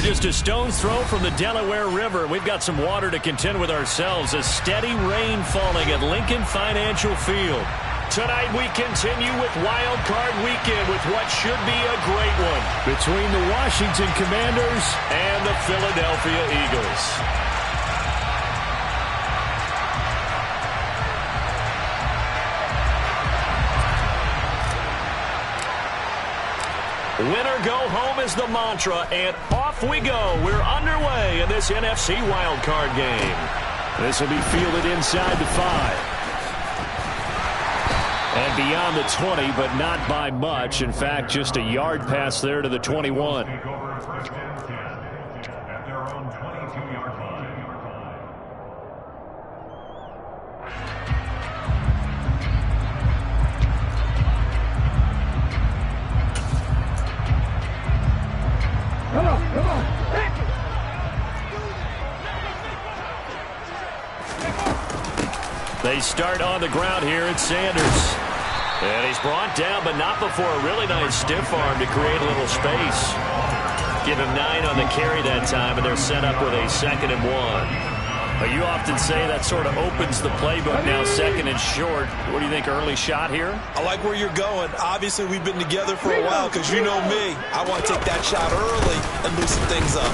just a stone's throw from the Delaware River. We've got some water to contend with ourselves. A steady rain falling at Lincoln Financial Field. Tonight we continue with Wild Card Weekend with what should be a great one between the Washington Commanders and the Philadelphia Eagles. Winner go home is the mantra, and off we go. We're underway in this NFC wildcard game. This will be fielded inside the 5. And beyond the 20, but not by much. In fact, just a yard pass there to the 21. They start on the ground here. It's Sanders. And he's brought down, but not before a really nice stiff arm to create a little space. Give him 9 on the carry that time, and they're set up with a 2nd and 1. But you often say that sort of opens the playbook now, 2nd and short. What do you think, early shot here? I like where you're going. Obviously, we've been together for a while because you know me. I want to take that shot early and loosen things up.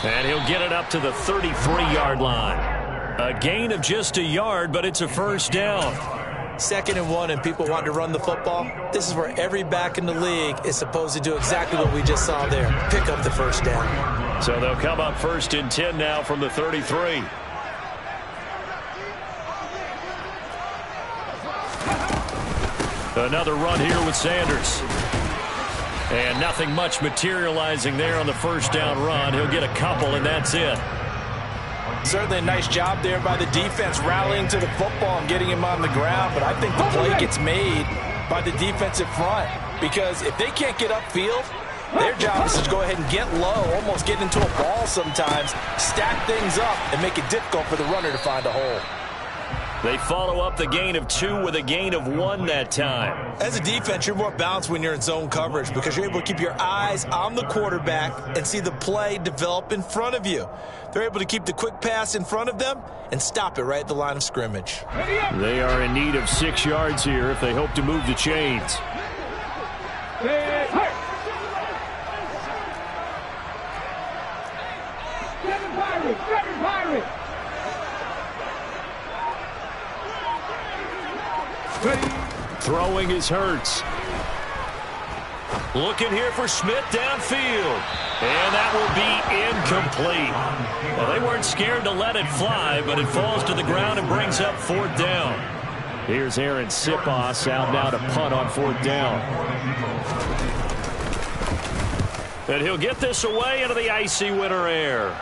And he'll get it up to the 33-yard line. A gain of just a yard, but it's a first down. 2nd and 1 and people want to run the football. This is where every back in the league is supposed to do exactly what we just saw there. Pick up the first down. So they'll come up 1st and 10 now from the 33. Another run here with Sanders. And nothing much materializing there on the first down run. He'll get a couple, and that's it. Certainly a nice job there by the defense rallying to the football and getting him on the ground, but I think the play gets made by the defensive front because if they can't get upfield, their job is to go ahead and get low, almost get into a ball sometimes, stack things up, and make it difficult for the runner to find a hole. They follow up the gain of 2 with a gain of 1 that time. As a defense, you're more balanced when you're in zone coverage because you're able to keep your eyes on the quarterback and see the play develop in front of you. They're able to keep the quick pass in front of them and stop it right at the line of scrimmage. They are in need of 6 yards here if they hope to move the chains. Throwing is Hurts. Looking here for Smith downfield. And that will be incomplete. Well, they weren't scared to let it fly, but it falls to the ground and brings up 4th down. Here's Aaron Siposs out now to punt on 4th down. And he'll get this away into the icy winter air.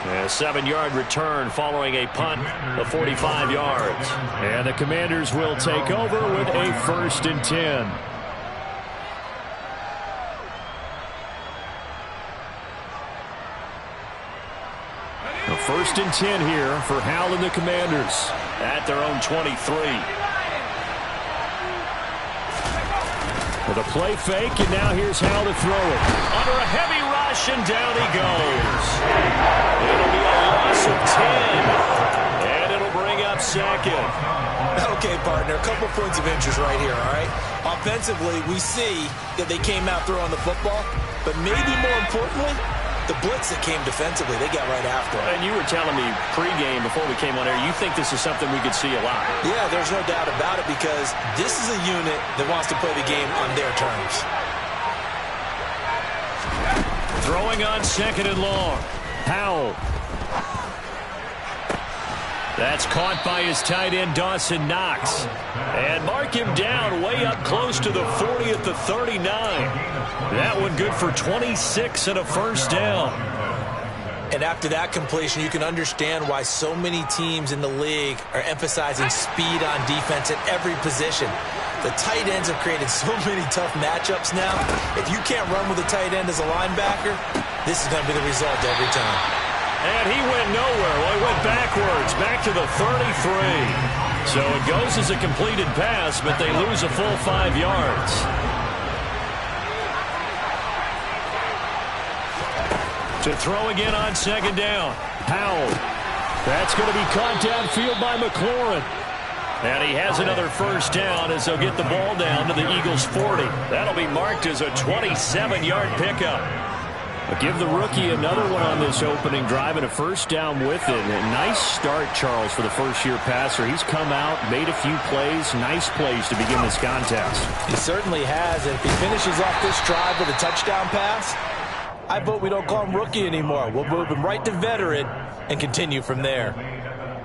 A 7-yard return following a punt of 45 yards. And the Commanders will take over with a 1st and 10. A 1st and 10 here for Howell and the Commanders at their own 23. With a play fake, and now here's Howell to throw it. Under a heavy rush, and down he goes. It'll be a loss of 10, and it'll bring up 2nd. Okay, partner, a couple points of interest right here, all right? Offensively, we see that they came out throwing the football, but maybe more importantly, the blitz that came defensively, they got right after it. And you were telling me pregame before we came on air, you think this is something we could see a lot. Yeah, there's no doubt about it because this is a unit that wants to play the game on their terms. Throwing on 2nd and long. Howell. That's caught by his tight end, Dawson Knox. And mark him down way up close to the 40 at the 39. That one good for 26 and a 1st down. And after that completion, you can understand why so many teams in the league are emphasizing speed on defense at every position. The tight ends have created so many tough matchups now. If you can't run with a tight end as a linebacker, this is going to be the result every time. And he went nowhere. Well, he went backwards, back to the 33. So it goes as a completed pass, but they lose a full 5 yards. To throw again on second down. Howell. That's going to be caught downfield by McLaurin. And he has another first down as they'll get the ball down to the Eagles' 40. That'll be marked as a 27-yard pickup. But give the rookie another one on this opening drive and a first down with it. A nice start, Charles, for the first-year passer. He's come out, made a few plays, nice plays to begin this contest. He certainly has. And if he finishes off this drive with a touchdown pass, I vote we don't call him rookie anymore. We'll move him right to veteran and continue from there.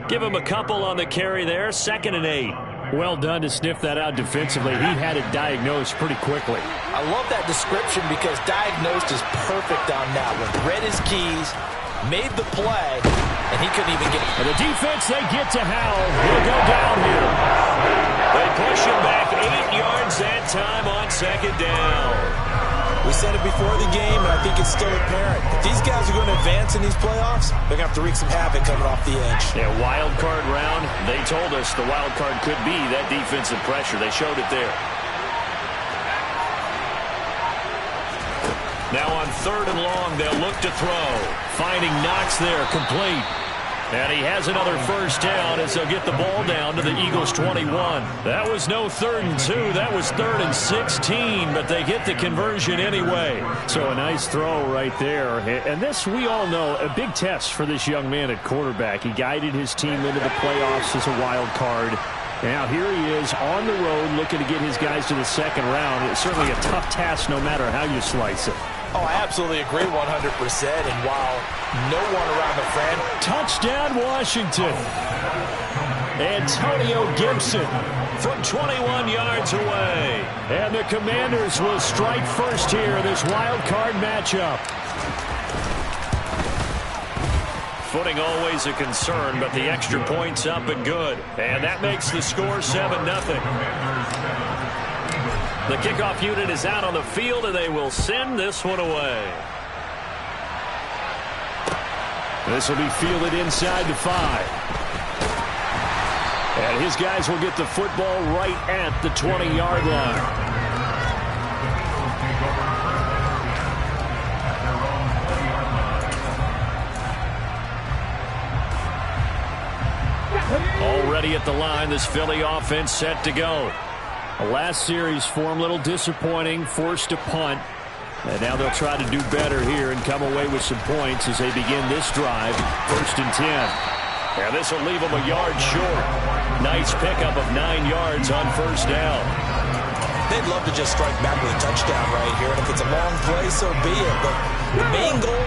Give him a couple on the carry there. 2nd and 8. Well done to sniff that out defensively. He had it diagnosed pretty quickly. I love that description because diagnosed is perfect on that one. Read his keys, made the play, and he couldn't even get it. And the defense, they get to Howell. He'll go down here. They push him back 8 yards that time on second down. We said it before the game, and I think it's still apparent. If these guys are going to advance in these playoffs, they're going to have to wreak some havoc coming off the edge. Yeah, wild card round. They told us the wild card could be that defensive pressure. They showed it there. Now on 3rd and long, they'll look to throw. Finding Knox there, complete. And he has another first down as they'll get the ball down to the Eagles' 21. That was no 3rd and 2. That was 3rd and 16, but they get the conversion anyway. So a nice throw right there. And this, we all know, a big test for this young man at quarterback. He guided his team into the playoffs as a wild card. Now here he is on the road looking to get his guys to the 2nd round. It's certainly a tough task no matter how you slice it. Oh, I absolutely agree 100%. And while no one around the frame. Touchdown, Washington. Antonio Gibson from 21 yards away. And the Commanders will strike first here in this wild card matchup. Footing always a concern, but the extra point's up and good. And that makes the score 7-0. The kickoff unit is out on the field, and they will send this one away. This will be fielded inside the 5. And his guys will get the football right at the 20-yard line. Already at the line, this Philly offense set to go. The last series for him, a little disappointing, forced to punt. And now they'll try to do better here and come away with some points as they begin this drive. 1st and 10. And this will leave them a yard short. Nice pickup of 9 yards on first down. They'd love to just strike back with a touchdown right here. And if it's a long play, so be it. But the main goal,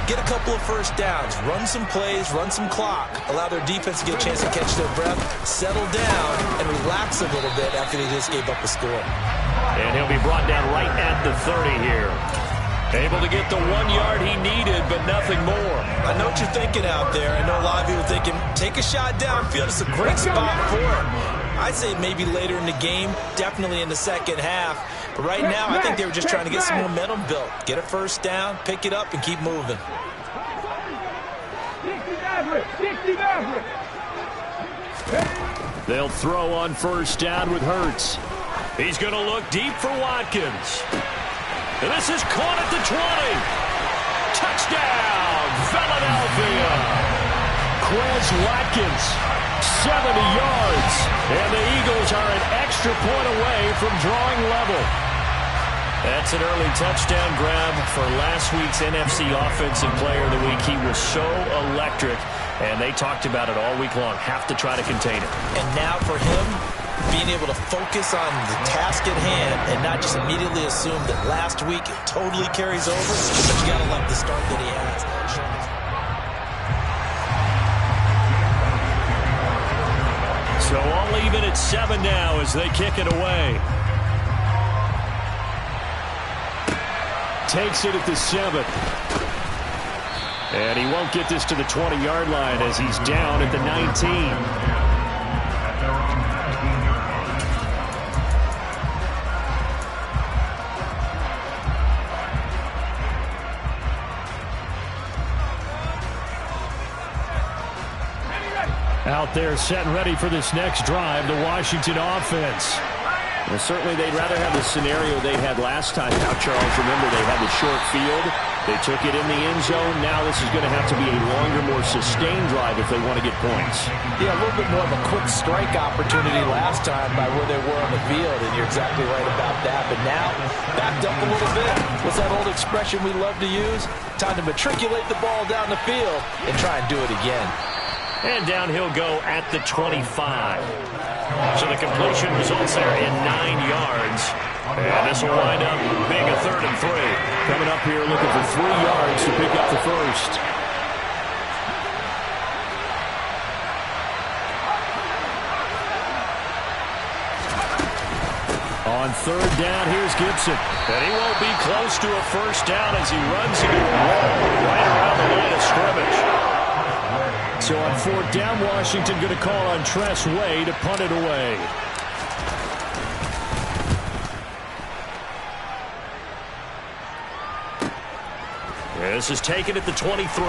get a couple of first downs. Run some plays, run some clock. Allow their defense to get a chance to catch their breath, settle down, and relax a little bit after they just gave up a score. And he'll be brought down right at the 30 here. Able to get the 1 yard he needed, but nothing more. I know what you're thinking out there. I know a lot of you are thinking, take a shot downfield. It's a great spot for it. I'd say maybe later in the game, definitely in the second half. But right now, I think they were just trying to get some momentum built. Get a first down, pick it up, and keep moving. They'll throw on first down with Hurts. He's going to look deep for Watkins. And this is caught at the 20. Touchdown, Philadelphia. Quez Watkins, 70 yards. And the Eagles are an extra point away from drawing level. That's an early touchdown grab for last week's NFC Offensive Player of the Week. He was so electric, and they talked about it all week long. Have to try to contain it. And now for him, being able to focus on the task at hand and not just immediately assume that last week it totally carries over, but you got to like the start that he has. So all even at 7 now as they kick it away. Takes it at the 7. And he won't get this to the 20-yard line as he's down at the 19. Out there set and ready for this next drive, the Washington offense. Well, certainly they'd rather have the scenario they had last time out, Charles. Remember, they had the short field. They took it in the end zone. Now this is going to have to be a longer, more sustained drive if they want to get points. Yeah, a little bit more of a quick strike opportunity last time by where they were on the field, and you're exactly right about that. But now, backed up a little bit. What's that old expression we love to use? Time to matriculate the ball down the field and try and do it again. And down he'll go at the 25. So the completion results there in 9 yards. And this will wind up being a 3rd and 3. Coming up here looking for 3 yards to pick up the first. On 3rd down, here's Gibson. And he won't be close to a first down as he runs into a wall right around the line of scrimmage. So on 4th down, Washington going to call on Tress Way to punt it away. This is taken at the 23.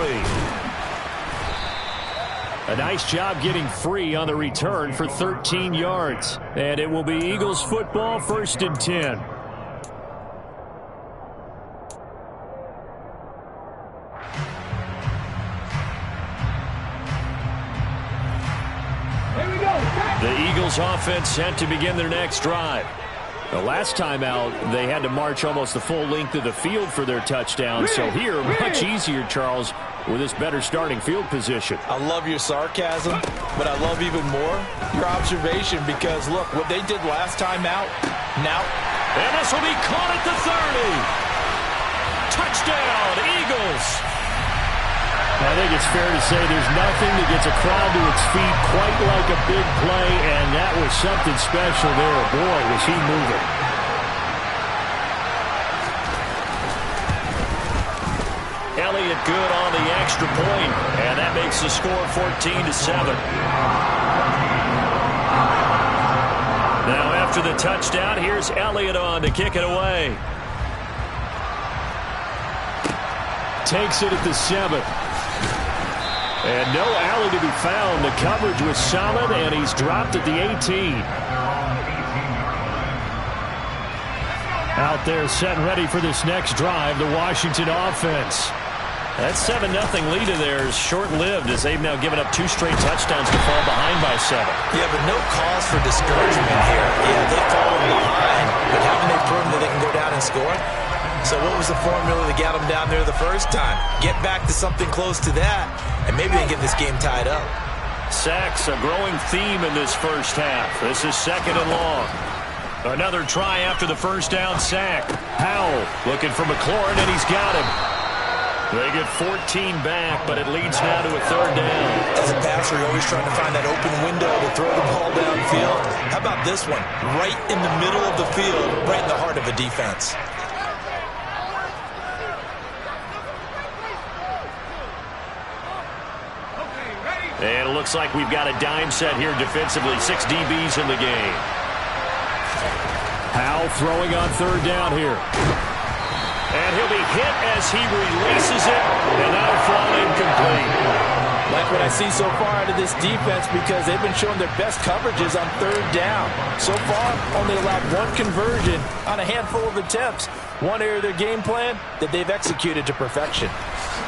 A nice job getting free on the return for 13 yards. And it will be Eagles football, 1st and 10. The Eagles offense set to begin their next drive. The last time out, they had to march almost the full length of the field for their touchdown. So here, much easier, Charles, with this better starting field position. I love your sarcasm, but I love even more your observation because, look, what they did last time out, now. And this will be caught at the 30. Touchdown, Eagles. I think it's fair to say there's nothing that gets a crowd to its feet quite like a big play, and that was something special there. Boy, was he moving. Elliott good on the extra point, and that makes the score 14-7. Now after the touchdown, here's Elliott on to kick it away. Takes it at the 7. And no alley to be found. The coverage was solid, and he's dropped at the 18. Out there set and ready for this next drive, the Washington offense. That 7-0 lead of theirs short-lived as they've now given up 2 straight touchdowns to fall behind by 7. Yeah, but no cause for discouragement here. Yeah, they've fallen behind, but haven't they proven that they can go down and score? So what was the formula that got them down there the first time? Get back to something close to that, and maybe they get this game tied up. Sacks, a growing theme in this first half. This is 2nd and long. Another try after the first down sack. Howell looking for McLaurin, and he's got him. They get 14 back, but it leads now to a 3rd down. As a passer, you're always trying to find that open window to throw the ball downfield. How about this one? Right in the middle of the field, right in the heart of a defense. And it looks like we've got a dime set here defensively. 6 DBs in the game. Howell throwing on 3rd down here. And he'll be hit as he releases it, and that'll fall incomplete. Like what I see so far out of this defense because they've been showing their best coverages on 3rd down. So far, only allowed 1 conversion on a handful of attempts. One area of their game plan that they've executed to perfection.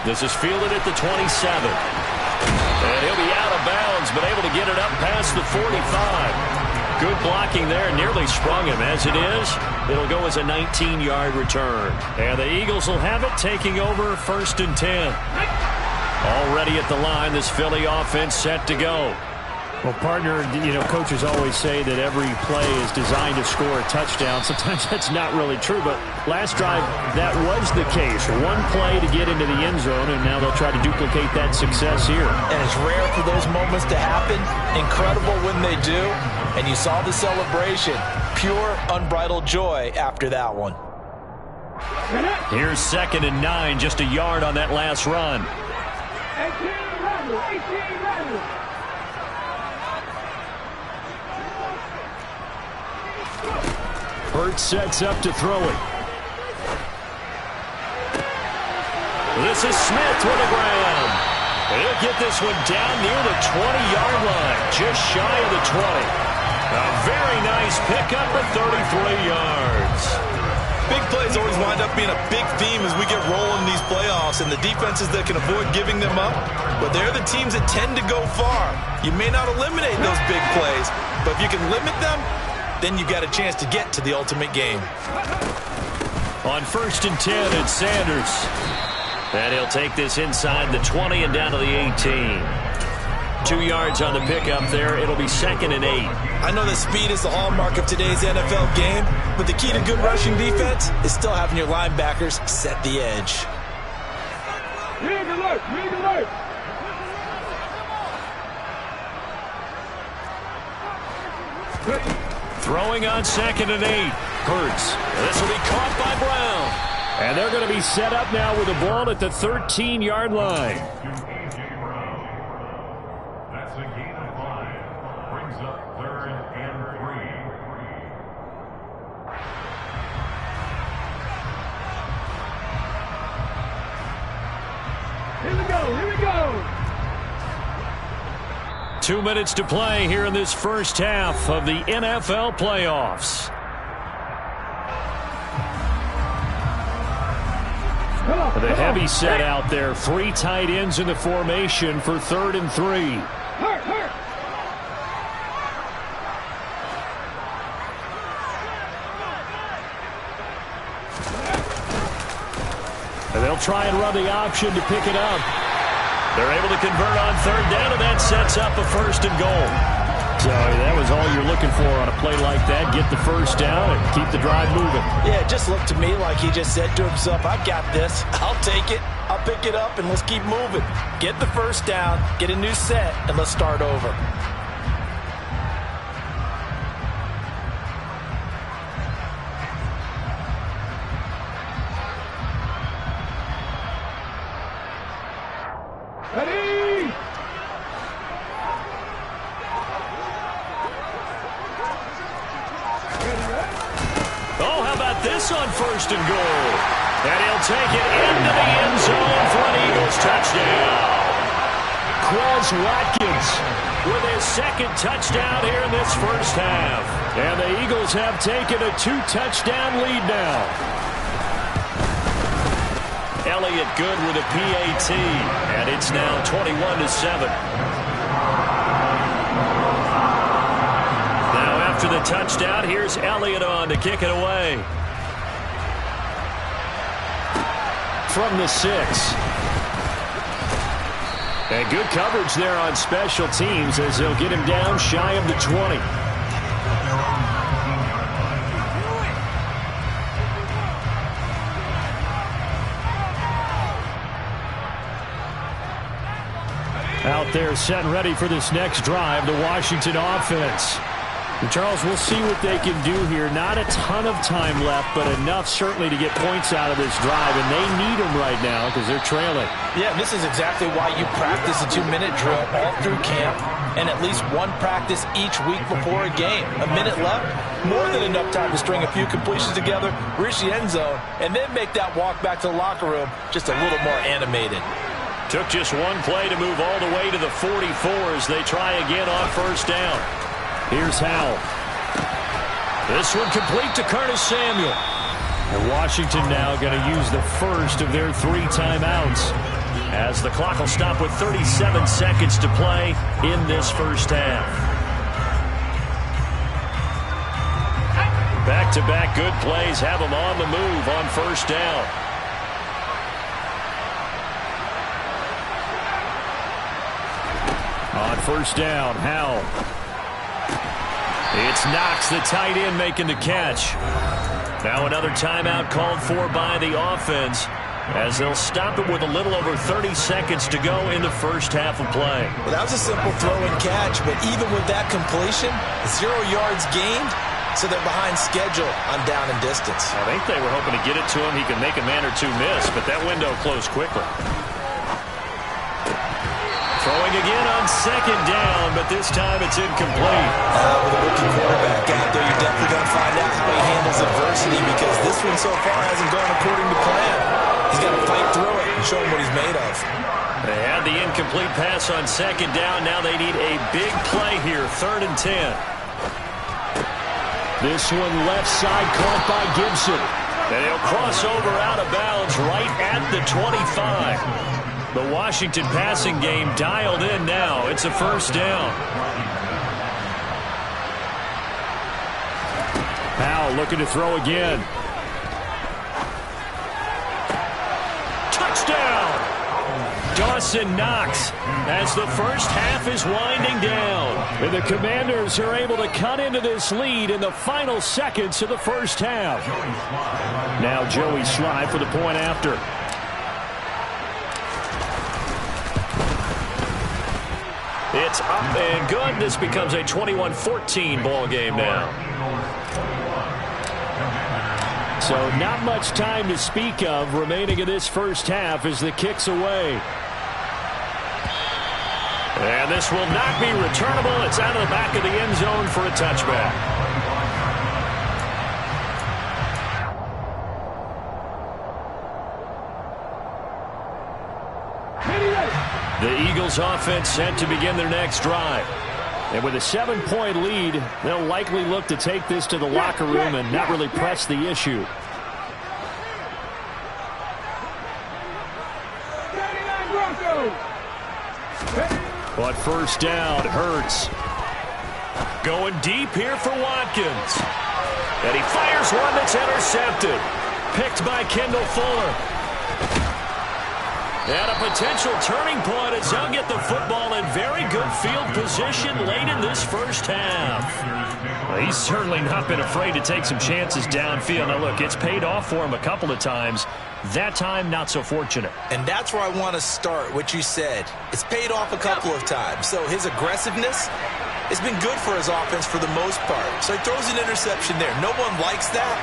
This is fielded at the 27. And he'll be out of bounds, but able to get it up past the 45. Good blocking there, nearly sprung him. As it is, it'll go as a 19-yard return. And the Eagles will have it, taking over 1st and 10. Already at the line, this Philly offense set to go. Well, partner, you know, coaches always say that every play is designed to score a touchdown. Sometimes that's not really true, but last drive, that was the case. 1 play to get into the end zone, and now they'll try to duplicate that success here. And it's rare for those moments to happen. Incredible when they do. And you saw the celebration. Pure, unbridled joy after that one. Here's 2nd and 9, just a yard on that last run. Hurts sets up to throw it. This is Smith with a grab. And he'll get this one down near the 20-yard line, just shy of the 20. A very nice pickup of 33 yards. Big plays always wind up being a big theme as we get rolling these playoffs, and the defenses that can avoid giving them up, but they're the teams that tend to go far. You may not eliminate those big plays, but if you can limit them, then you've got a chance to get to the ultimate game. On 1st and 10, it's Sanders. And he'll take this inside the 20 and down to the 18. 2 yards on the pickup there. It'll be 2nd and 8. I know that speed is the hallmark of today's NFL game, but the key to good rushing defense is still having your linebackers set the edge. Throwing on 2nd and 8. Hurts. This will be caught by Brown. And they're going to be set up now with the ball at the 13-yard line. That's a gain of 5. Brings up 3rd and 3. Here we go. 2 minutes to play here in this first half of the NFL playoffs. The heavy set out there. 3 tight ends in the formation for 3rd and 3. And they'll try and run the option to pick it up. They're able to convert on 3rd down, and that sets up a 1st and goal. So that was all you're looking for on a play like that. Get the 1st down and keep the drive moving. Yeah, it just looked to me like he just said to himself, I've got this. I'll take it. I'll pick it up, and let's keep moving. Get the 1st down, get a new set, and let's start over. Ready? Oh, how about this on 1st and goal? And he'll take it into the end zone for an Eagles touchdown. Quez Watkins with his 2nd touchdown here in this first half. And the Eagles have taken a 2-touchdown lead now. Elliott good with a PAT, and it's now 21-7. Now after the touchdown, here's Elliott on to kick it away. From the 6. And good coverage there on special teams as they'll get him down shy of the 20. Out there set and ready for this next drive, the Washington offense. And Charles, we'll see what they can do here. Not a ton of time left, but enough certainly to get points out of this drive, and they need them right now because they're trailing. Yeah, this is exactly why you practice a 2-minute drill all through camp and at least one practice each week before a game. A minute left, more than enough time to string a few completions together, reach the end zone, and then make that walk back to the locker room just a little more animated. Took just one play to move all the way to the 44 as they try again on 1st down. Here's Howell. This one complete to Curtis Samuel. And Washington now going to use the 1st of their 3 timeouts as the clock will stop with 37 seconds to play in this first half. Back-to-back good plays have them on the move on 1st down. On 1st down, Howell. It's Knox, the tight end, making the catch. Now another timeout called for by the offense as they'll stop it with a little over 30 seconds to go in the first half of play. Well, that was a simple throw and catch, but even with that completion, 0 yards gained, so they're behind schedule on down and distance. I think they were hoping to get it to him. He could make a man or two miss, but that window closed quickly. Throwing again on 2nd down, but this time it's incomplete. With a rookie quarterback out there, you're definitely going to find out how he handles adversity because this one so far hasn't gone according to plan. He's got to fight through it and show him what he's made of. They had the incomplete pass on second down. Now they need a big play here, 3rd and 10. This one left side caught by Gibson. And he'll cross over out of bounds right at the 25. The Washington passing game dialed in now. It's a 1st down. Powell looking to throw again. Touchdown! Dawson Knox as the first half is winding down. And the Commanders are able to cut into this lead in the final seconds of the first half. Now Joey Slye for the point after. It's up and good. This becomes a 21-14 ball game now. So not much time to speak of remaining in this first half as the kick's away. And this will not be returnable. It's out of the back of the end zone for a touchback. The Eagles offense set to begin their next drive. And with a 7-point lead, they'll likely look to take this to the locker room and not really press the issue. But first down, Hurts. Going deep here for Watkins. And he fires one that's intercepted. Picked by Kendall Fuller. And a potential turning point as they'll get the football in very good field position late in this first half. Well, he's certainly not been afraid to take some chances downfield. Now, look, it's paid off for him a couple of times. That time, not so fortunate. And that's where I want to start, what you said. It's paid off a couple of times. So his aggressiveness has been good for his offense for the most part. So he throws an interception there. No one likes that,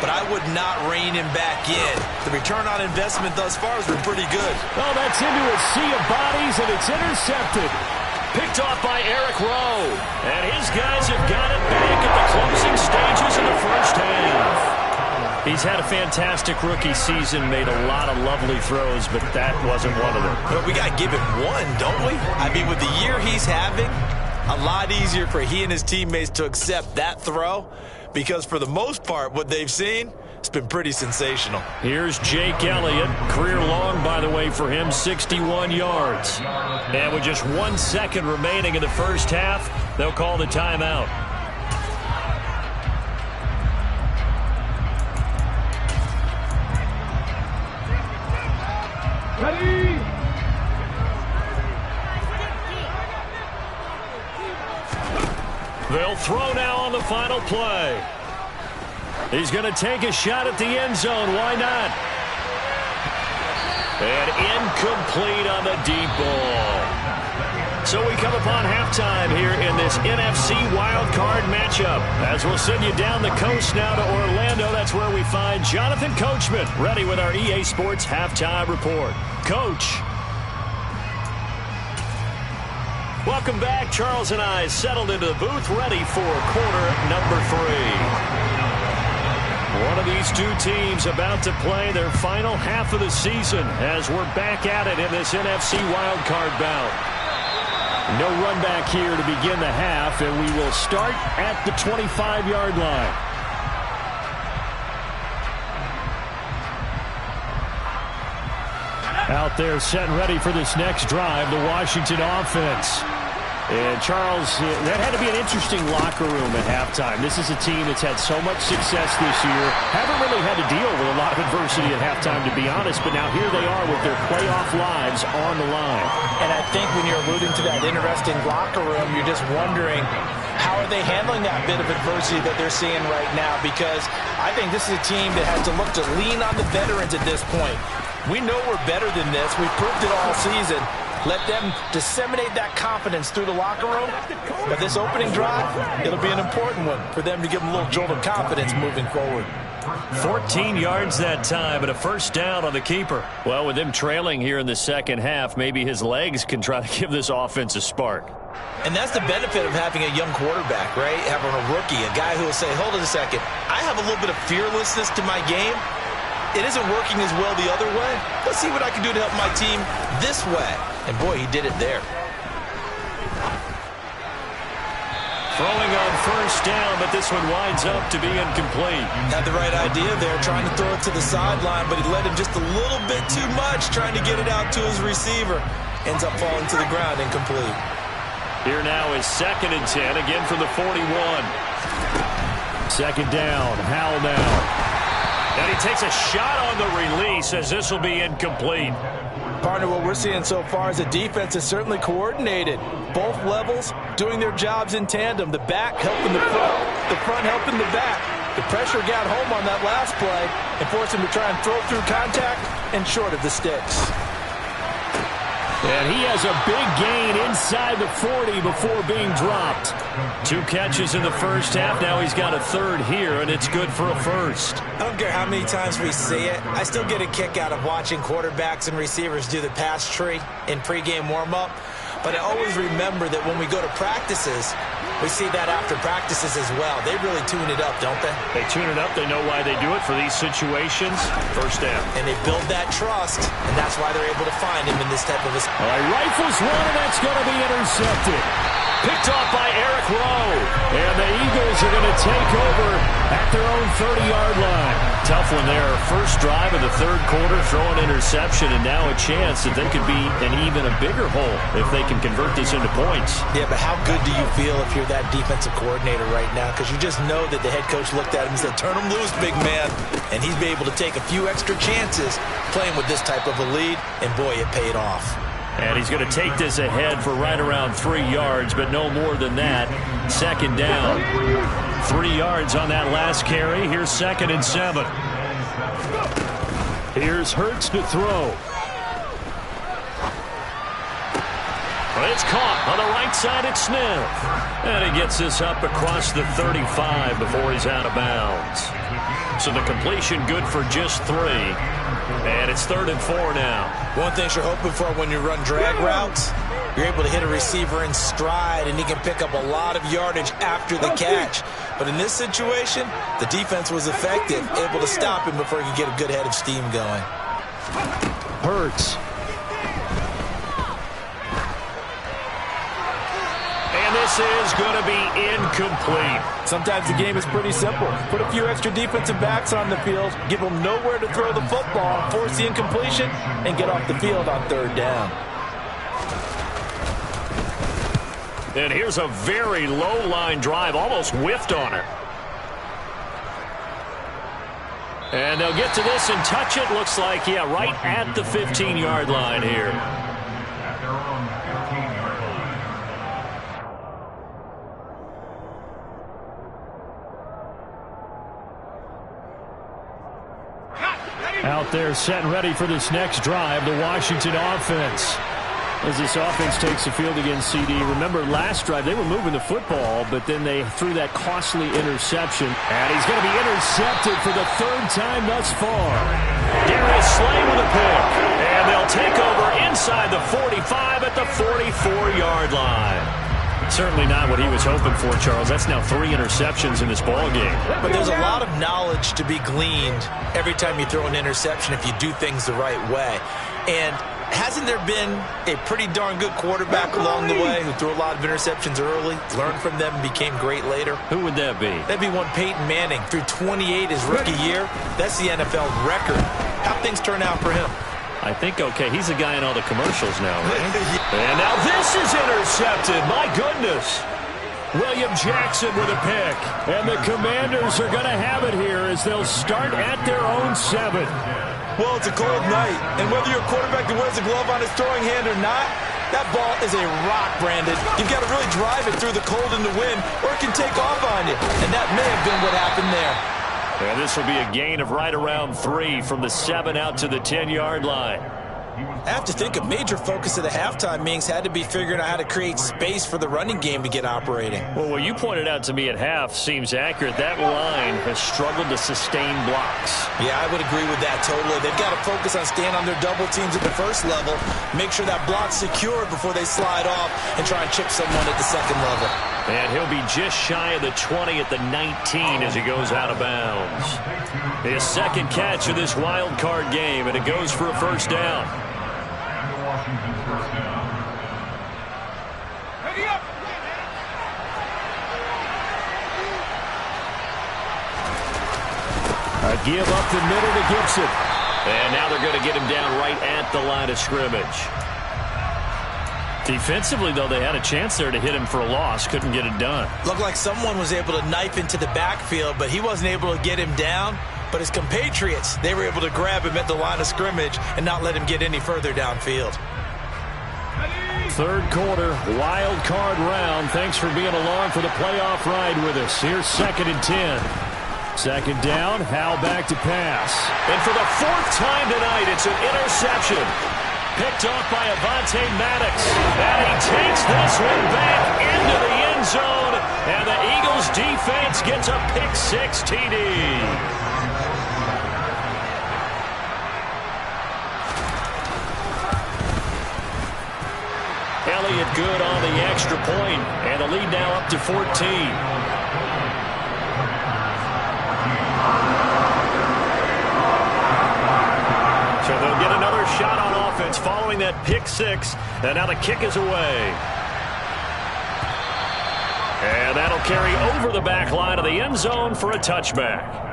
but I would not rein him back in. The return on investment thus far has been pretty good. Oh, that's into a sea of bodies, and it's intercepted. Picked off by Eric Rowe. And his guys have got it back at the closing stages of the first half. He's had a fantastic rookie season, made a lot of lovely throws, but that wasn't one of them. But we got to give him one, don't we? I mean, with the year he's having, a lot easier for he and his teammates to accept that throw, because for the most part, what they've seen, it's been pretty sensational. Here's Jake Elliott. Career long, by the way, for him, 61 yards. And with just 1 second remaining in the first half, they'll call the timeout. Ready? They'll throw now on the final play. He's going to take a shot at the end zone. Why not? And incomplete on the deep ball. So we come upon halftime here in this NFC wildcard matchup. As we'll send you down the coast now to Orlando, that's where we find Jonathan Coachman, ready with our EA Sports halftime report. Coach. Welcome back. Charles and I settled into the booth, ready for quarter number 3. One of these two teams about to play their final half of the season as we're back at it in this NFC wildcard bout. No run back here to begin the half, and we will start at the 25-yard line. Out there set and ready for this next drive, the Washington offense. And, Charles, that had to be an interesting locker room at halftime. This is a team that's had so much success this year. Haven't really had to deal with a lot of adversity at halftime, to be honest. But now here they are with their playoff lives on the line. And I think when you're alluding to that interesting locker room, you're just wondering, how are they handling that bit of adversity that they're seeing right now? Because I think this is a team that has to look to lean on the veterans at this point. We know we're better than this. We've proved it all season. Let them disseminate that confidence through the locker room. But this opening drive, it'll be an important one for them to give them a little jolt of confidence moving forward. 14 yards that time, and a first down on the keeper. Well, with them trailing here in the second half, maybe his legs can try to give this offense a spark. And that's the benefit of having a young quarterback, right? Having a rookie, a guy who will say, hold on a second, I have a little bit of fearlessness to my game. it isn't working as well the other way. Let's see what I can do to help my team this way. And boy, he did it there. Throwing on first down, but this one winds up to be incomplete. Had the right idea there, trying to throw it to the sideline, but he led him just a little bit too much, trying to get it out to his receiver. Ends up falling to the ground, incomplete. Here now is 2nd and 10, again from the 41. 2nd down, Howell now. And he takes a shot on the release as this will be incomplete. Partner, what we're seeing so far is the defense is certainly coordinated. Both levels doing their jobs in tandem. The back helping the front helping the back. The pressure got home on that last play and forced him to try and throw through contact and short of the sticks. And he has a big gain inside the 40 before being dropped. 2 catches in the first half. Now he's got a 3rd here, and it's good for a 1st. I don't care how many times we see it. I still get a kick out of watching quarterbacks and receivers do the pass tree in pregame warm-up. But I always remember that when we go to practices, we see that after practices as well. They really tune it up, don't they? They tune it up. They know why they do it for these situations. First down. And they build that trust, and that's why they're able to find him in this type of a... All right, rifles one, and that's going to be intercepted. Picked off by Eric Rowe. And the Eagles are going to take over at their own 30-yard line. Tough one there. First drive of the 3rd quarter, throw an interception, and now a chance that they could be in even a bigger hole if they can convert this into points. Yeah, but how good do you feel if you're that defensive coordinator right now? Because you just know that the head coach looked at him and said, turn him loose, big man. And he's been able to take a few extra chances playing with this type of a lead, and boy, it paid off. And he's going to take this ahead for right around 3 yards, but no more than that. 2nd down. 3 yards on that last carry. Here's 2nd and 7. Here's Hurts to throw. Well, it's caught on the right side at Smith. And he gets this up across the 35 before he's out of bounds. So the completion good for just 3. And it's 3rd and 4 now. One thing you're hoping for when you run drag routes, you're able to hit a receiver in stride, and he can pick up a lot of yardage after the catch. But in this situation, the defense was effective, able to stop him before he could get a good head of steam going. Hurts. And this is going to be incomplete. Sometimes the game is pretty simple. Put a few extra defensive backs on the field, give them nowhere to throw the football, force the incompletion, and get off the field on 3rd down. And here's a very low-line drive, almost whiffed on it. And they'll get to this and touch it. Looks like, yeah, right at the 15-yard line here. At their own 15-yard line. Out there set and ready for this next drive, the Washington offense. As this offense takes the field against CD. Remember last drive, they were moving the football, but then they threw that costly interception. And he's going to be intercepted for the 3rd time thus far. Darius Slay with a pick. And they'll take over inside the 45 at the 44-yard line. Certainly not what he was hoping for, Charles. That's now 3 interceptions in this ball game. But there's a lot of knowledge to be gleaned every time you throw an interception if you do things the right way. And hasn't there been a pretty darn good quarterback along the way who threw a lot of interceptions early, learned from them, and became great later? Who would that be? That'd be one Peyton Manning. Threw 28 his rookie year. That's the NFL record. How'd things turn out for him? I think, okay, he's the guy in all the commercials now, right? And now this is intercepted. My goodness. William Jackson with a pick. And the Commanders are going to have it here as they'll start at their own 7. Well, it's a cold night, and whether you're a quarterback that wears a glove on his throwing hand or not, that ball is a rock, Brandon. You've got to really drive it through the cold and the wind, or it can take off on you, and that may have been what happened there. And this will be a gain of right around 3 from the 7 out to the 10-yard line. I have to think a major focus of the halftime meetings had to be figuring out how to create space for the running game to get operating. Well, what you pointed out to me at half seems accurate. That line has struggled to sustain blocks. Yeah, I would agree with that totally. They've got to focus on staying on their double teams at the first level, make sure that block's secured before they slide off and try and chip someone at the second level. And he'll be just shy of the 20 at the 19 as he goes out of bounds. His second catch of this wild card game, and it goes for a first down. And the Washington first down. Ready up. A give up the middle to Gibson. And now they're going to get him down right at the line of scrimmage. Defensively, though, they had a chance there to hit him for a loss. Couldn't get it done. Looked like someone was able to knife into the backfield, but he wasn't able to get him down. But his compatriots, they were able to grab him at the line of scrimmage and not let him get any further downfield. Third quarter, wild card round. Thanks for being along for the playoff ride with us. Here's 2nd and 10. Second down, Howell back to pass. And for the 4th time tonight, it's an interception. Picked off by Avonte Maddox. And he takes this one back into the end zone. And the Eagles defense gets a pick-6 TD. Elliott good on the extra point, and the lead now up to 14. So they'll get another shot on offense following that pick-6, and now the kick is away. And that'll carry over the back line of the end zone for a touchback.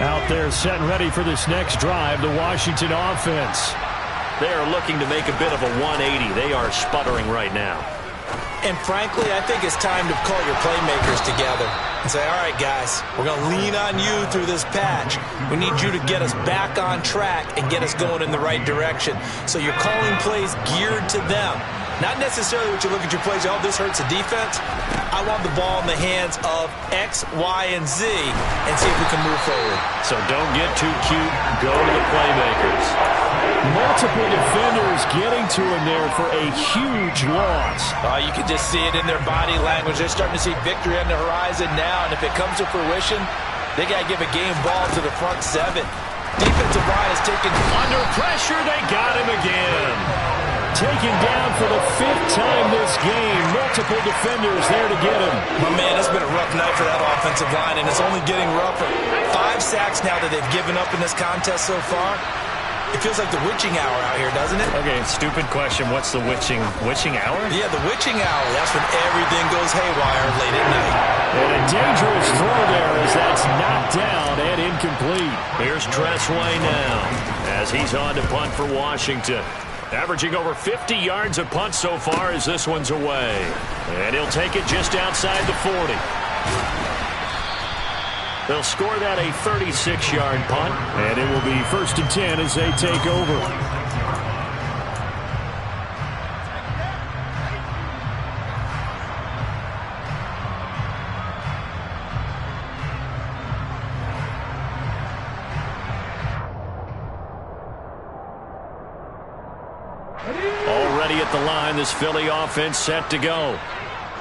Out there set and ready for this next drive, the Washington offense. They are looking to make a bit of a 180. They are sputtering right now. And frankly, I think it's time to call your playmakers together and say, all right, guys, we're going to lean on you through this patch. We need you to get us back on track and get us going in the right direction. So you're calling plays geared to them. Not necessarily what you look at your plays, oh, this hurts the defense. I want the ball in the hands of X, Y, and Z and see if we can move forward. So don't get too cute. Go to the playmakers. Multiple defenders getting to him there for a huge loss. You can just see it in their body language. They're starting to see victory on the horizon now, and if it comes to fruition, they got to give a game ball to the front 7. Defensive line is taken under pressure. They got him again. Taken down for the 5th time this game. Multiple defenders there to get him. My man, it's been a rough night for that offensive line, and it's only getting rougher. 5 sacks now that they've given up in this contest so far. It feels like the witching hour out here, doesn't it? Okay, stupid question. What's the witching hour? Yeah, the witching hour. That's when everything goes haywire late at night. And a dangerous throw there as that's knocked down and incomplete. Here's Tressway now as he's on to punt for Washington. Averaging over 50 yards a punt so far as this one's away. And he'll take it just outside the 40. They'll score that a 36-yard punt. And it will be 1st and 10 as they take over. Already at the line, this Philly offense set to go.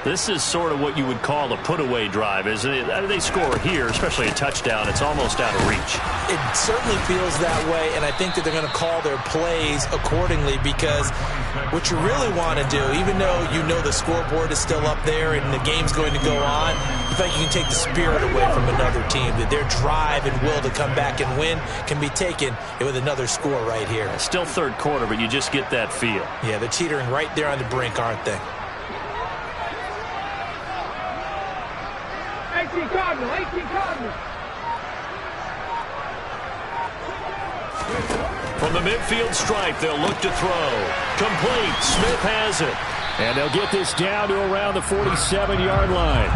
This is sort of what you would call a put-away drive, isn't it? They score here, especially a touchdown. It's almost out of reach. It certainly feels that way, and I think that they're going to call their plays accordingly because what you really want to do, even though you know the scoreboard is still up there and the game's going to go on, I think you can take the spirit away from another team, that their drive and will to come back and win can be taken with another score right here. Still third quarter, but you just get that feel. Yeah, they're teetering right there on the brink, aren't they? 18 Cardinal, 18 Cardinal. From the midfield stripe, they'll look to throw. Complete. Smith has it. And they'll get this down to around the 47-yard line.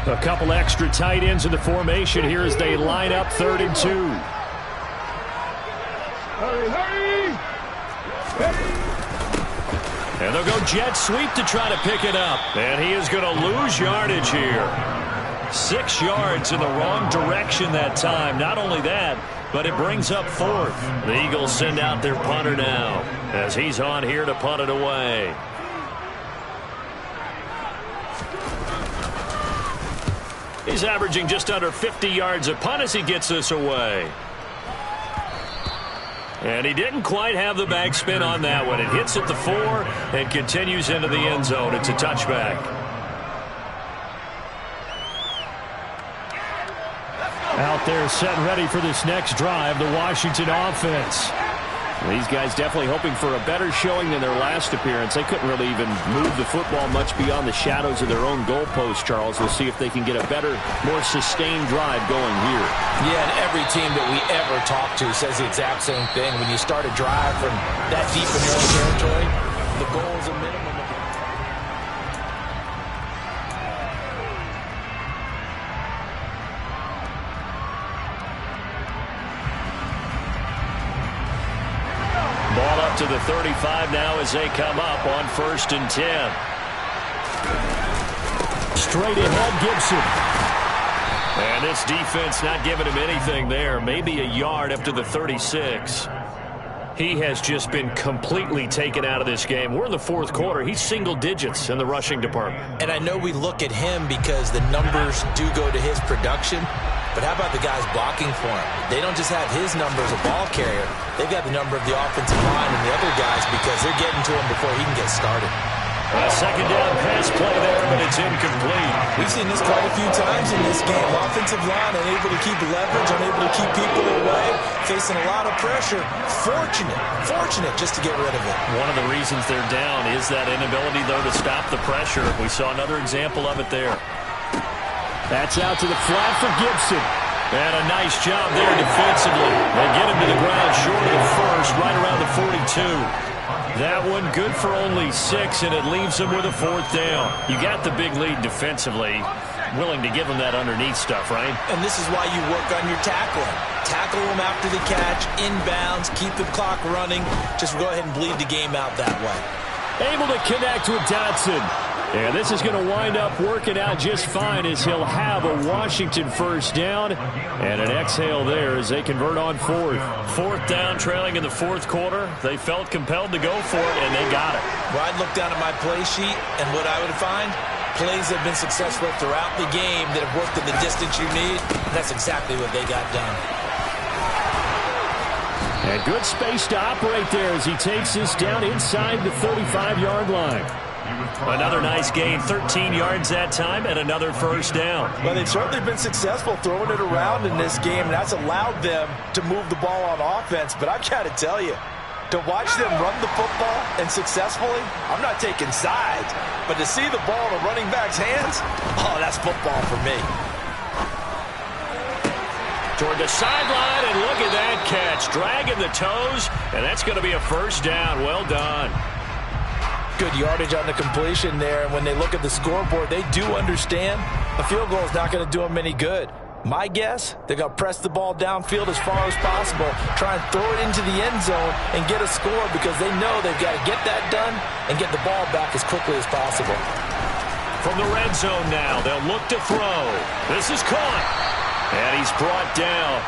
A couple extra tight ends in the formation here as they line up 3rd and 2. Hurry, hurry! And they'll go jet sweep to try to pick it up. And he is going to lose yardage here. 6 yards in the wrong direction that time. Not only that, but it brings up 4th. The Eagles send out their punter now as he's on here to punt it away. He's averaging just under 50 yards a punt as he gets this away. And he didn't quite have the backspin on that one. It hits at the 4 and continues into the end zone. It's a touchback. Out there set and ready for this next drive, the Washington offense. These guys definitely hoping for a better showing than their last appearance. They couldn't really even move the football much beyond the shadows of their own goalpost, Charles. We'll see if they can get a better, more sustained drive going here. Yeah, and every team that we ever talk to says the exact same thing. When you start a drive from that deep in your own territory, the goal is a minimum. Ball up to the 35 now as they come up on 1st and 10. Straight ahead, Gibson. And this defense not giving him anything there. Maybe a yard up to the 36. He has just been completely taken out of this game. We're in the 4th quarter. He's single digits in the rushing department. And I know we look at him because the numbers do go to his production. But how about the guys blocking for him? They don't just have his number as a ball carrier. They've got the number of the offensive line and the other guys because they're getting to him before he can get started. A second down pass play there, but it's incomplete. We've seen this quite a few times in this game. Offensive line unable to keep leverage, unable to keep people away, facing a lot of pressure. Fortunate just to get rid of it. One of the reasons they're down is that inability, though, to stop the pressure. We saw another example of it there. That's out to the flat for Gibson. And a nice job there defensively. They get him to the ground short of the 1st, right around the 42. That one good for only 6, and it leaves them with a 4th down. You got the big lead defensively. Willing to give them that underneath stuff, right? And this is why you work on your tackling. Tackle them after the catch, inbounds, keep the clock running. Just go ahead and bleed the game out that way. Able to connect with Dotson. And this is going to wind up working out just fine as he'll have a Washington 1st down and an exhale there as they convert on 4th. 4th down, trailing in the 4th quarter. They felt compelled to go for it, and they got it. Well, I'd look down at my play sheet, and what I would find, plays that have been successful throughout the game that have worked at the distance you need. That's exactly what they got done. And good space to operate there as he takes this down inside the 35-yard line. Another nice gain, 13 yards that time, and another 1st down. Well, they've certainly been successful throwing it around in this game, and that's allowed them to move the ball on offense. But I've got to tell you, to watch them run the football and successfully, I'm not taking sides, but to see the ball in a running back's hands, oh, that's football for me. Toward the sideline, and look at that catch. Dragging the toes, and that's going to be a 1st down. Well done. Good yardage on the completion there, and when they look at the scoreboard, they do understand a field goal is not going to do them any good. My guess, they're going to press the ball downfield as far as possible, try and throw it into the end zone and get a score because they know they've got to get that done and get the ball back as quickly as possible. From the red zone now, they'll look to throw. This is caught, and he's brought down.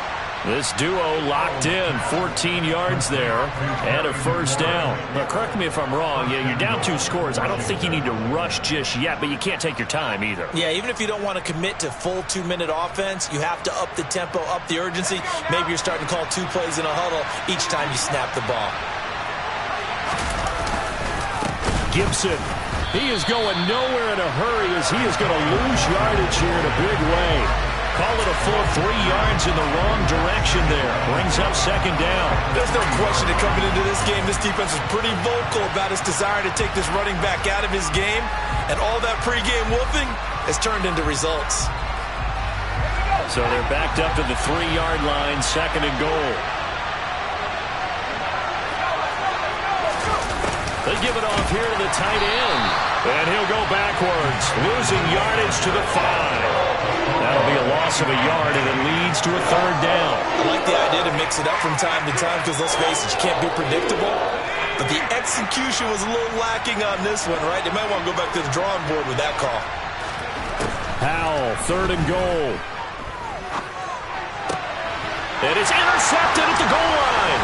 This duo locked in, 14 yards there, and a 1st down. Now, correct me if I'm wrong. Yeah, you're down 2 scores. I don't think you need to rush just yet, but you can't take your time either. Yeah, even if you don't want to commit to full 2-minute offense, you have to up the tempo, up the urgency. Maybe you're starting to call 2 plays in a huddle each time you snap the ball. Gibson, he is going nowhere in a hurry as he is going to lose yardage here in a big way. Call it a full 3 yards in the wrong direction there. Brings up 2nd down. There's no question that coming into this game, this defense is pretty vocal about its desire to take this running back out of his game. And all that pregame whooping has turned into results. So they're backed up to the 3-yard line, 2nd and goal. They give it off here to the tight end. And he'll go backwards, losing yardage to the 5. That'll be a loss of a yard, and it leads to a 3rd down. I like the idea to mix it up from time to time because, let's face it, you can't be predictable. But the execution was a little lacking on this one, right? They might want to go back to the drawing board with that call. Howell, 3rd and goal. It is intercepted at the goal line.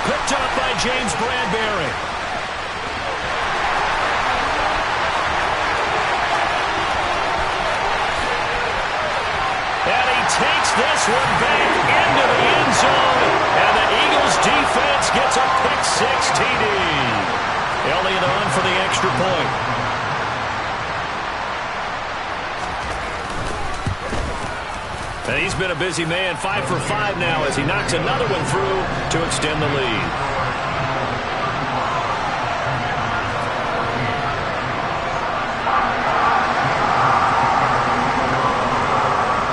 Picked up by James Bradbury. this one back into the end zone, and the Eagles defense gets a pick-6 TD. Elliott on for the extra point. And he's been a busy man, 5 for 5 now as he knocks another one through to extend the lead.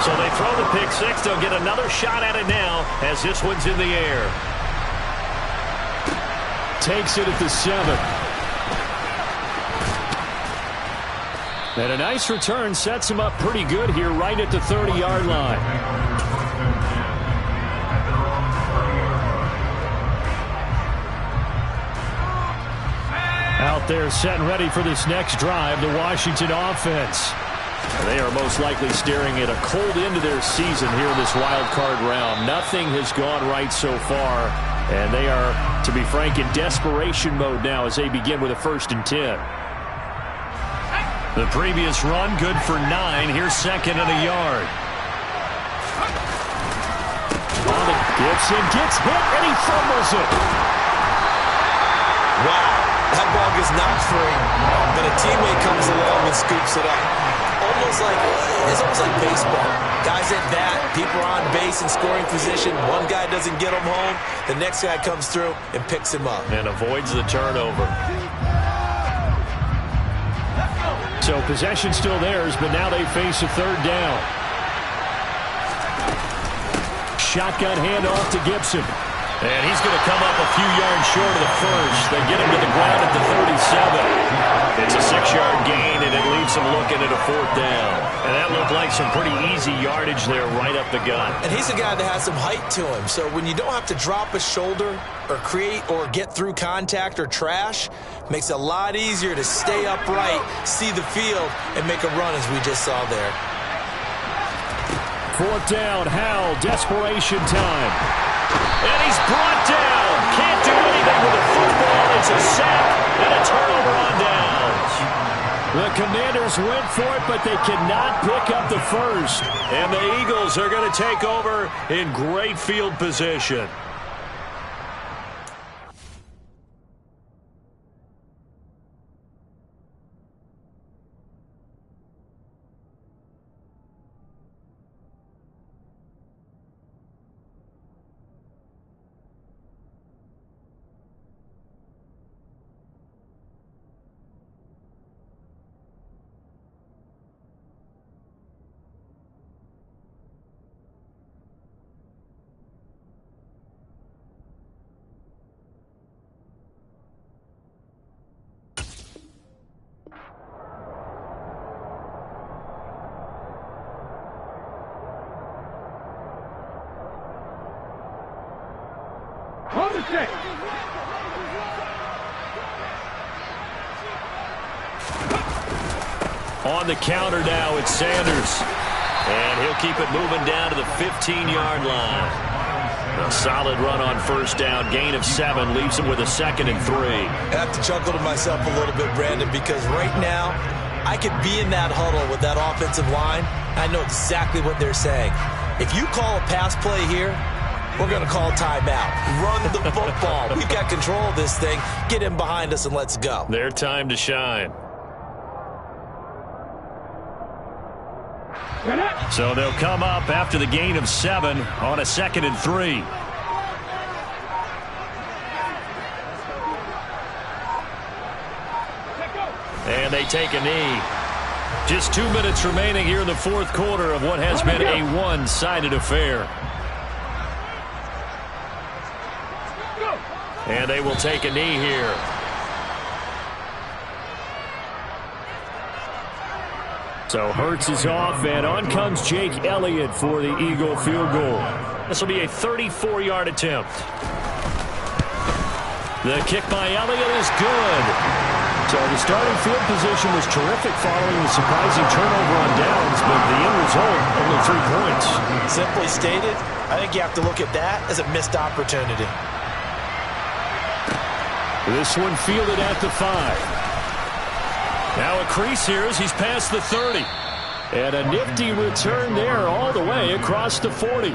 So they throw the pick-6. They'll get another shot at it now as this one's in the air. Takes it at the 7. And a nice return sets him up pretty good here right at the 30-yard line. Out there set and ready for this next drive, the Washington offense. They are most likely staring at a cold end to their season here in this wild card round. Nothing has gone right so far, and they are, to be frank, in desperation mode now as they begin with a 1st and 10. The previous run, good for 9. Here's 2nd and a yard. Gibson gets hit, and he fumbles it. Wow, that ball gets knocked free, but a teammate comes along and scoops it up. It's almost like baseball. Guys at bat, people are on base in scoring position. One guy doesn't get him home. The next guy comes through and picks him up. And avoids the turnover. So possession still theirs, but now they face a 3rd down. Shotgun handoff to Gibson. And he's going to come up a few yards short of the first. They get him to the ground at the 37. It's a 6-yard gain, and it leaves him looking at a 4th down. And that looked like some pretty easy yardage there right up the gut. And he's a guy that has some height to him. So when you don't have to drop a shoulder or create or get through contact or trash, makes it a lot easier to stay upright, see the field, and make a run as we just saw there. 4th down, Howell, desperation time. And he's brought down. Can't do anything with the football. It's a sack and a turnover on downs. The Commanders went for it, but they cannot pick up the first. And the Eagles are going to take over in great field position. On the counter now, it's Sanders. And he'll keep it moving down to the 15-yard line. A solid run on 1st down. Gain of 7 leaves him with a 2nd and 3. I have to chuckle to myself a little bit, Brandon, because right now I could be in that huddle with that offensive line. I know exactly what they're saying. If you call a pass play here, we're going to call timeout. Run the football. We've got control of this thing. Get him behind us and let's go. Their time to shine. So they'll come up after the gain of 7 on a 2nd and 3. And they take a knee. Just 2 minutes remaining here in the 4th quarter of what has been a one-sided affair. And they will take a knee here. So Hurts is off, and on comes Jake Elliott for the Eagle field goal. This will be a 34-yard attempt. The kick by Elliott is good. So the starting field position was terrific following the surprising turnover on downs, but the end result, only 3 points. Simply stated, I think you have to look at that as a missed opportunity. This one fielded at the 5. Now a crease here as he's past the 30. And a nifty return there all the way across the 40.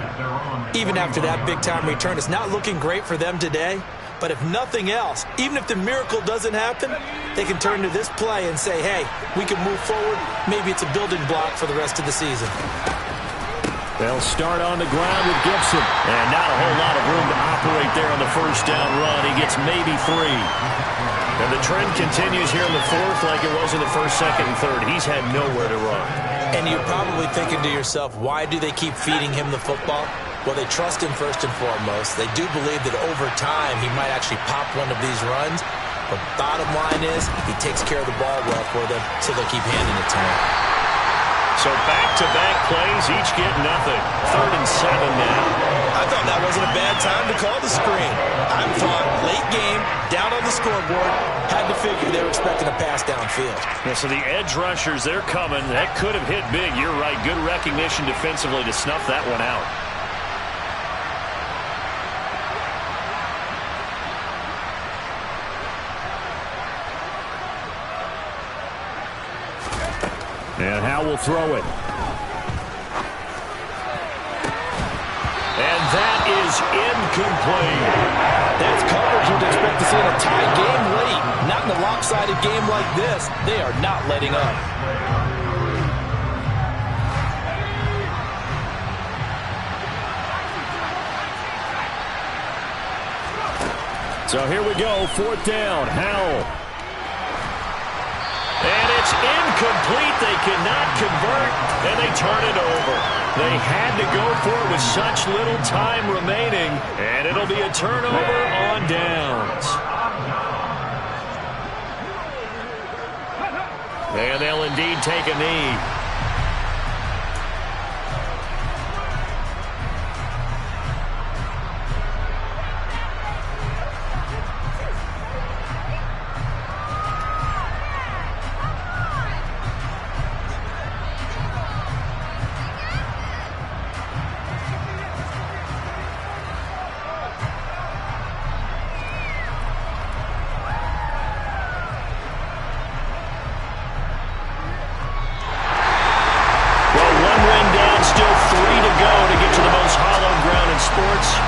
Even after that big-time return, it's not looking great for them today. But if nothing else, even if the miracle doesn't happen, they can turn to this play and say, hey, we can move forward. Maybe it's a building block for the rest of the season. They'll start on the ground with Gibson. And not a whole lot of room to operate there on the first down run. He gets maybe 3. And the trend continues here in the fourth like it was in the first, second, and third. He's had nowhere to run. And you're probably thinking to yourself, why do they keep feeding him the football? Well, they trust him first and foremost. They do believe that over time he might actually pop one of these runs. But bottom line is he takes care of the ball well for them, so they'll keep handing it to him. So back-to-back plays, each get nothing. 3rd and 7 now. I thought that wasn't a bad time to call the screen. I thought late game, down on the scoreboard, had to figure they were expecting a pass downfield. Yeah, so the edge rushers, they're coming. That could have hit big. You're right. Good recognition defensively to snuff that one out. And Howe will throw it. And that is incomplete. That's coverage you'd expect to see in a tie game late. Not in a lopsided game like this. They are not letting up. So here we go, 4th down. Howell. And it's incomplete. They cannot convert, and they turn it over. They had to go for it with such little time remaining, and it'll be a turnover on downs. And they'll indeed take a knee.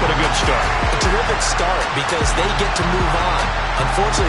But a good start. A terrific start because they get to move on. Unfortunately,